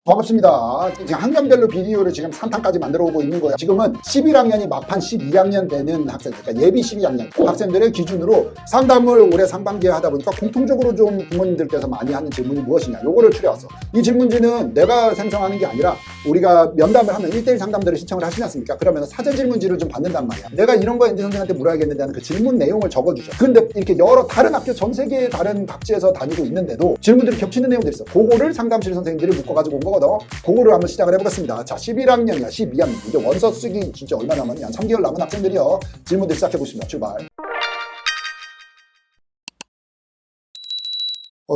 반갑습니다. 지금 학년별로 비디오를 지금 3탄까지 만들어 오고 있는 거예요. 지금은 11학년이 막판 12학년 되는 학생들, 그러니까 예비 12학년 학생들을 기준으로 상담을 올해 상반기에 하다 보니까 공통적으로 좀 부모님들께서 많이 하는 질문이 무엇이냐, 요거를 추려왔어. 이 질문지는 내가 생성하는 게 아니라 우리가 면담을 하면 1대1 상담들을 신청을 하시지 않습니까? 그러면 사전 질문지를 좀 받는단 말이야. 내가 이런 거 엔지 선생한테 물어야겠는데 하는 그 질문 내용을 적어주죠. 근데 이렇게 여러 다른 학교, 전 세계의 다른 각지에서 다니고 있는데도 질문들이 겹치는 내용들이 있어. 그거를 상담실 선생님들이 묶어가지고 온 거거든. 그거를 한번 시작을 해보겠습니다. 자, 11학년이야, 12학년. 이제 원서 쓰기 진짜 얼마 남았냐? 3개월 남은 학생들이요. 질문들 시작해보겠습니다. 출발.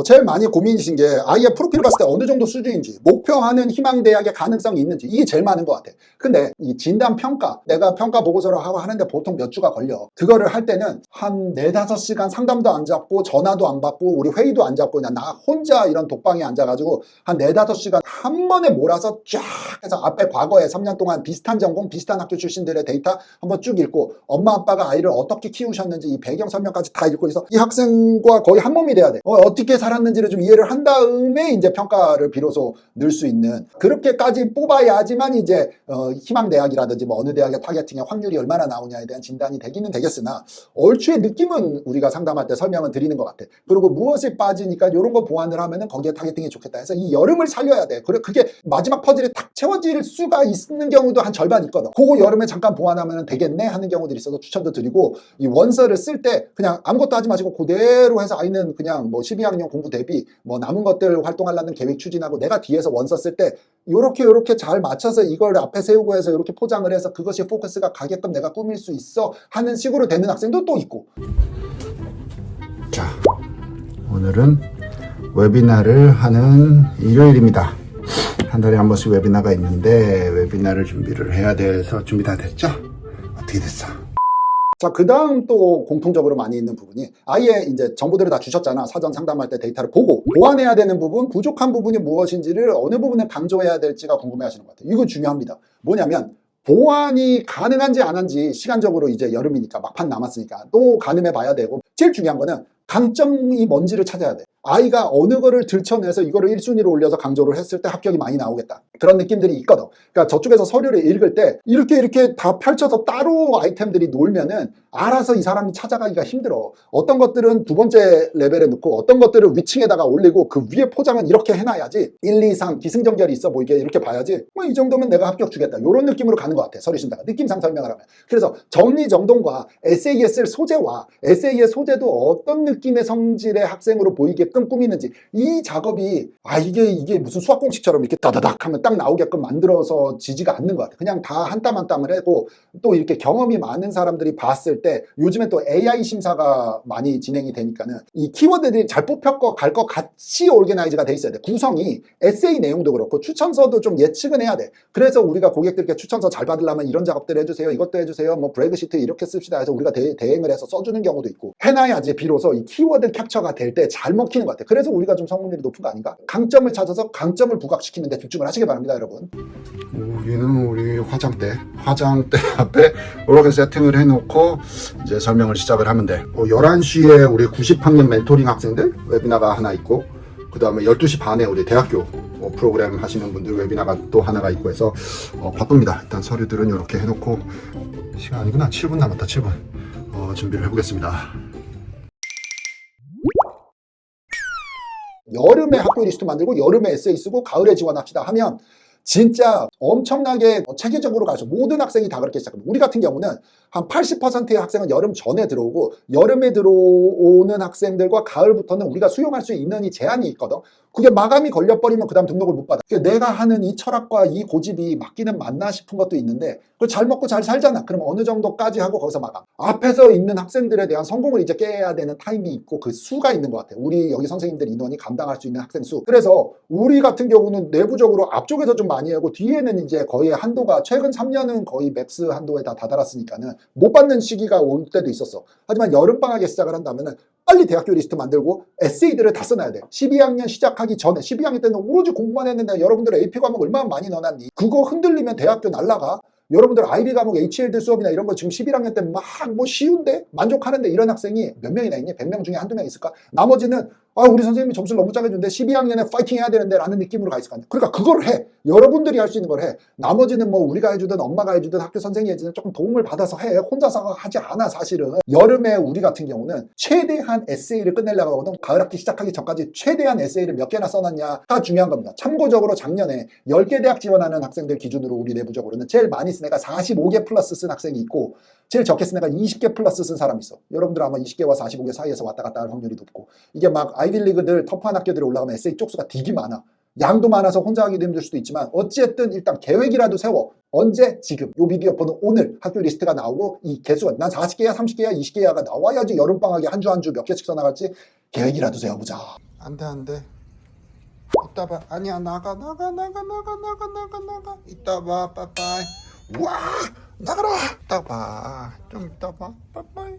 제일 많이 고민이신 게 아이의 프로필을 봤을 때 어느 정도 수준인지, 목표하는 희망대학의 가능성이 있는지, 이게 제일 많은 것 같아. 근데 이 진단 평가, 내가 평가 보고서를 하고 하는데 보통 몇 주가 걸려. 그거를 할 때는 한 4-5시간 상담도 안 잡고 전화도 안 받고 우리 회의도 안 잡고 그냥 나 혼자 이런 독방에 앉아가지고 한 4-5시간 한 번에 몰아서 쫙 해서 앞에 과거에 3년 동안 비슷한 전공, 비슷한 학교 출신들의 데이터 한번 쭉 읽고 엄마 아빠가 아이를 어떻게 키우셨는지 이 배경 설명까지 다 읽고 있어. 이 학생과 거의 한 몸이 돼야 돼. 어떻게 살았는지를 좀 이해를 한 다음에 이제 평가를 비로소 넣을 수 있는, 그렇게까지 뽑아야지만 이제 희망대학이라든지 뭐 어느 대학의 타겟팅의 확률이 얼마나 나오냐에 대한 진단이 되기는 되겠으나 얼추의 느낌은 우리가 상담할 때 설명은 드리는 것 같아. 그리고 무엇이 빠지니까 이런 거 보완을 하면은 거기에 타겟팅이 좋겠다 해서 이 여름을 살려야 돼. 그게 마지막 퍼즐이 탁 채워질 수가 있는 경우도 한 절반 있거든. 그거 여름에 잠깐 보완하면 되겠네 하는 경우들이 있어서 추천도 드리고, 이 원서를 쓸 때 그냥 아무것도 하지 마시고 그대로 해서 아이는 그냥 뭐 12학년 공부 대비 뭐 남은 것들 활동하려는 계획 추진하고 내가 뒤에서 원서 쓸 때 요렇게 잘 맞춰서 이걸 앞에 세우고 해서 이렇게 포장을 해서 그것이 포커스가 가게끔 내가 꾸밀 수 있어 하는 식으로 되는 학생도 또 있고. 자, 오늘은 웨비나를 하는 일요일입니다. 한 달에 한 번씩 웨비나가 있는데 웨비나를 준비를 해야 돼서 준비 다 됐죠? 어떻게 됐어? 자, 그 다음 또 공통적으로 많이 있는 부분이, 아이의 이제 정보들을 다 주셨잖아. 사전 상담할 때 데이터를 보고 보완해야 되는 부분, 부족한 부분이 무엇인지를 어느 부분에 강조해야 될지가 궁금해 하시는 것 같아요. 이거 중요합니다. 뭐냐면 보완이 가능한지 안 한지, 시간적으로 이제 여름이니까 막판 남았으니까 또 가늠해 봐야 되고, 제일 중요한 거는 강점이 뭔지를 찾아야 돼. 아이가 어느 거를 들춰내서 이거를 1순위로 올려서 강조를 했을 때 합격이 많이 나오겠다, 그런 느낌들이 있거든. 그러니까 저쪽에서 서류를 읽을 때 이렇게 다 펼쳐서 따로 아이템들이 놀면은 알아서 이 사람이 찾아가기가 힘들어. 어떤 것들은 두 번째 레벨에 놓고 어떤 것들은 위층에다가 올리고 그 위에 포장은 이렇게 해놔야지 1, 2, 3 기승전결이 있어 보이게 이렇게 봐야지 뭐 이 정도면 내가 합격 주겠다, 이런 느낌으로 가는 것 같아, 서류 신다가 느낌상 설명을 하면. 그래서 정리정돈과 에세이에 쓸 소재와 에세이의 소재도 어떤 느낌의 성질의 학생으로 보이게끔 꾸미는지, 이 작업이 이게 무슨 수학 공식처럼 이렇게 다다닥 하면 딱 나오게끔 만들어서 지지가 않는 것 같아. 그냥 다 한 땀 한 땀을 하고, 또 이렇게 경험이 많은 사람들이 봤을 때 요즘에 또 AI 심사가 많이 진행이 되니까는 이 키워드들이 잘 뽑혔고 갈 것 같이 오르게나이즈가 돼 있어야 돼. 구성이 에세이 내용도 그렇고 추천서도 좀 예측은 해야 돼. 그래서 우리가 고객들께 추천서 잘 받으려면 이런 작업들 해주세요, 이것도 해주세요, 뭐 브레그시트 이렇게 씁시다 해서 우리가 대행을 해서 써주는 경우도 있고, 해놔야지 비로소 이 키워드 캡처가 될 때 잘 먹히는 것 같아. 그래서 우리가 좀 성공률이 높은 거 아닌가? 강점을 찾아서 강점을 부각시키는 데 집중을 하시기 바랍니다, 여러분. 여기는 우리 화장대 앞에 이렇게 세팅을 해놓고 이제 설명을 시작을 하면 돼. 11시에 우리 90학년 멘토링 학생들 웨비나가 하나 있고, 그 다음에 12시 반에 우리 대학교 프로그램 하시는 분들 웨비나가 또 하나가 있고 해서 바쁩니다. 일단 서류들은 이렇게 해놓고, 시간 아니구나, 7분 남았다. 7분 준비를 해보겠습니다. 여름에 학교 리스트 만들고 여름에 에세이 쓰고 가을에 지원합시다 하면 진짜 엄청나게 체계적으로 가서 모든 학생이 다 그렇게 시작합니다. 우리 같은 경우는 한 80%의 학생은 여름 전에 들어오고, 여름에 들어오는 학생들과 가을부터는 우리가 수용할 수 있는 이 제한이 있거든. 그게 마감이 걸려버리면 그 다음 등록을 못 받아. 내가 하는 이 철학과 이 고집이 맞기는 맞나 싶은 것도 있는데, 그걸 잘 먹고 잘 살잖아. 그럼 어느 정도까지 하고 거기서 마감. 앞에서 있는 학생들에 대한 성공을 이제 깨야 되는 타임이 있고 그 수가 있는 것 같아. 우리 여기 선생님들 인원이 감당할 수 있는 학생 수. 그래서 우리 같은 경우는 내부적으로 앞쪽에서 좀 많이 하고 뒤에는 이제 거의 한도가 최근 3년은 거의 맥스 한도에 다 다다랐으니까는 못 받는 시기가 올 때도 있었어. 하지만 여름방학에 시작을 한다면은 빨리 대학교 리스트 만들고 에세이들을 다 써놔야 돼. 12학년 시작하기 전에, 12학년 때는 오로지 공부만 했는데 여러분들 AP 과목 얼마나 많이 넣어놨니? 그거 흔들리면 대학교 날라가. 여러분들 IB 과목 HLD 수업이나 이런 거 지금 11학년 때 막 뭐 쉬운데 만족하는데 이런 학생이 몇 명이나 있니? 100명 중에 한두 명 있을까? 나머지는 아, 우리 선생님이 점수를 너무 짜게 주는데 12학년에 파이팅 해야 되는데 라는 느낌으로 가 있을 거 아니야. 그러니까 그걸 해. 여러분들이 할 수 있는 걸 해. 나머지는 뭐 우리가 해주든 엄마가 해주든 학교 선생님이 해주든 조금 도움을 받아서 해. 혼자서 하지 않아 사실은. 여름에 우리 같은 경우는 최대한 에세이를 끝내려고 하거든. 가을 학기 시작하기 전까지 최대한 에세이를 몇 개나 써놨냐가 중요한 겁니다. 참고적으로 작년에 10개 대학 지원하는 학생들 기준으로 우리 내부적으로는 제일 많이 쓴 애가 45개 플러스 쓴 학생이 있고 제일 적게 쓴 애가 20개 플러스 쓴 사람이 있어. 여러분들 아마 20개와 45개 사이에서 왔다 갔다 할 확률이 높고 이게 막 아이비리그들 터프한 학교들이 올라가면 에세이 쪽수가 되게 많아. 양도 많아서 혼자 하기도 힘들 수도 있지만 어쨌든 일단 계획이라도 세워. 언제? 지금. 요 비디오폰은 오늘 학교 리스트가 나오고 이 개수가 난 40개야 30개야 20개야가 나와야지 여름방학에 한 주 한 주 몇 개씩 써나갈지 계획이라도 세워보자. 안돼 이따 봐. 아니야 나가 이따 봐. 빠빠이. 와 나가라. 이따 봐좀 이따 봐. 빠빠이.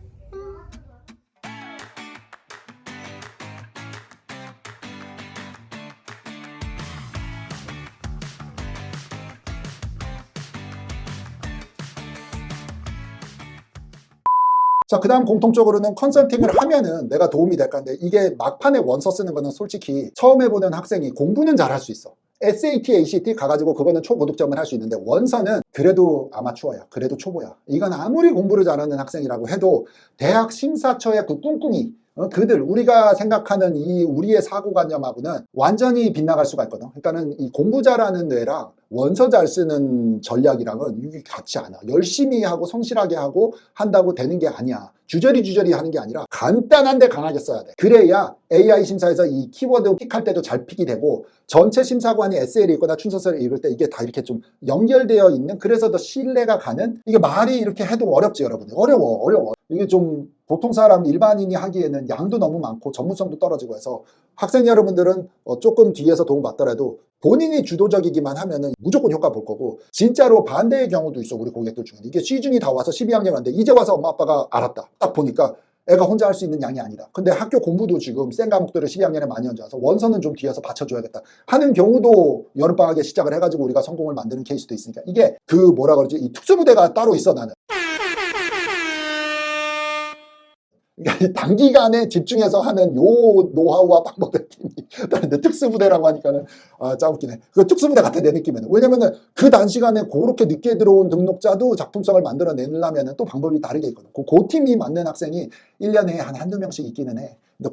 자, 그 다음 공통적으로는 컨설팅을 하면은 내가 도움이 될까 하는데 이게 막판에 원서 쓰는 거는 솔직히 처음 해보는 학생이 공부는 잘 할 수 있어. SAT, ACT 가가지고 그거는 초고득점을 할 수 있는데 원서는 그래도 아마추어야. 그래도 초보야. 이건 아무리 공부를 잘하는 학생이라고 해도 대학 심사처의 그 꿍꿍이 그들 우리가 생각하는 이 우리의 사고관념하고는 완전히 빗나갈 수가 있거든. 그러니까는 이 공부 잘하는 뇌랑 원서 잘 쓰는 전략이랑은 이게 같지 않아. 열심히 하고 성실하게 하고 한다고 되는 게 아니야. 주저리 하는 게 아니라 간단한데 강하게 써야 돼. 그래야 AI 심사에서 이 키워드 픽할 때도 잘 픽이 되고 전체 심사관이 에세이를 읽거나 춘서서를 읽을 때 이게 다 이렇게 좀 연결되어 있는 그래서 더 신뢰가 가는 이게 말이 이렇게 해도 어렵지 여러분. 어려워. 이게 좀 보통 사람 일반인이 하기에는 양도 너무 많고 전문성도 떨어지고 해서 학생 여러분들은 조금 뒤에서 도움받더라도 본인이 주도적이기만 하면은 무조건 효과 볼 거고 진짜로 반대의 경우도 있어 우리 고객들 중에. 이게 시중이 다 와서 12학년 왔는데 이제 와서 엄마 아빠가 알았다. 딱 보니까 애가 혼자 할 수 있는 양이 아니다. 근데 학교 공부도 지금 센 과목들을 12학년에 많이 얹어서 원서는 좀 뒤에서 받쳐줘야겠다 하는 경우도 여름방학에 시작을 해가지고 우리가 성공을 만드는 케이스도 있으니까 이게 그 뭐라 그러지 이 특수부대가 따로 있어 나는. 그러니까 단기간에 집중해서 하는 요 노하우와 방법의 팀이 다른데 특수부대라고 하니까는 짜웃기네. 그 특수부대 같아 내 느낌에는. 왜냐면은 그 단시간에 그렇게 늦게 들어온 등록자도 작품성을 만들어내려면은 또 방법이 다르게 있거든. 그 팀이 맞는 학생이 1년에 한두 명씩 있기는 해. 근데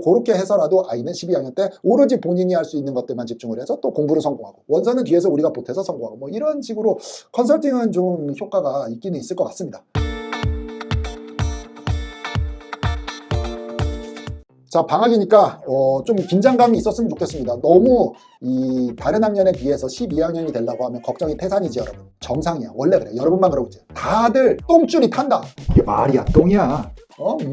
그렇게 해서라도 아이는 12학년 때 오로지 본인이 할 수 있는 것들만 집중을 해서 또 공부를 성공하고 원서는 뒤에서 우리가 보태서 성공하고 뭐 이런 식으로 컨설팅은 좀 효과가 있기는 있을 것 같습니다. 자, 방학이니까 좀 긴장감이 있었으면 좋겠습니다. 너무 이 다른 학년에 비해서 12학년이 되려고 하면 걱정이 태산이지 여러분. 정상이야. 원래 그래. 여러분만 그러고 있지. 다들 똥줄이 탄다. 이게 말이야 똥이야.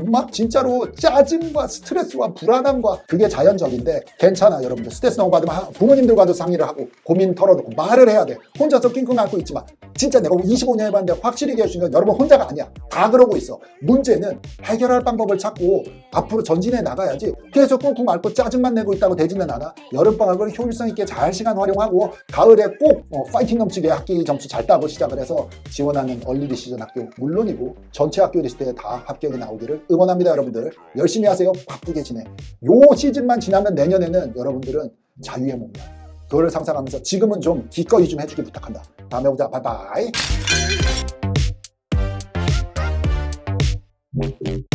막 진짜로 짜증과 스트레스와 불안함과 그게 자연적인데 괜찮아 여러분들. 스트레스 너무 받으면 부모님들과도 상의를 하고 고민 털어놓고 말을 해야 돼. 혼자서 끙끙 앓고 있지만 진짜 내가 25년 해봤는데 확실히 얘기할 수 있는 건 여러분 혼자가 아니야. 다 그러고 있어. 문제는 해결할 방법을 찾고 앞으로 전진해 나가야지 계속 끙끙 앓고 짜증만 내고 있다고 되지는 않아. 여름방학을 효율성 있게 잘 시간 활용하고 가을에 꼭 파이팅 넘치게 학기 점수 잘 따고 시작을 해서 지원하는 얼리 디시전 학교 물론이고 전체 학교 리스트에 다 합격이 나오기를 응원합니다. 여러분들 열심히 하세요. 바쁘게 지내. 요 시즌만 지나면 내년에는 여러분들은 자유의 몸이야. 그거를 상상하면서 지금은 좀 기꺼이 좀 해주길 부탁한다. 다음에 보자. 바이바이. Baby.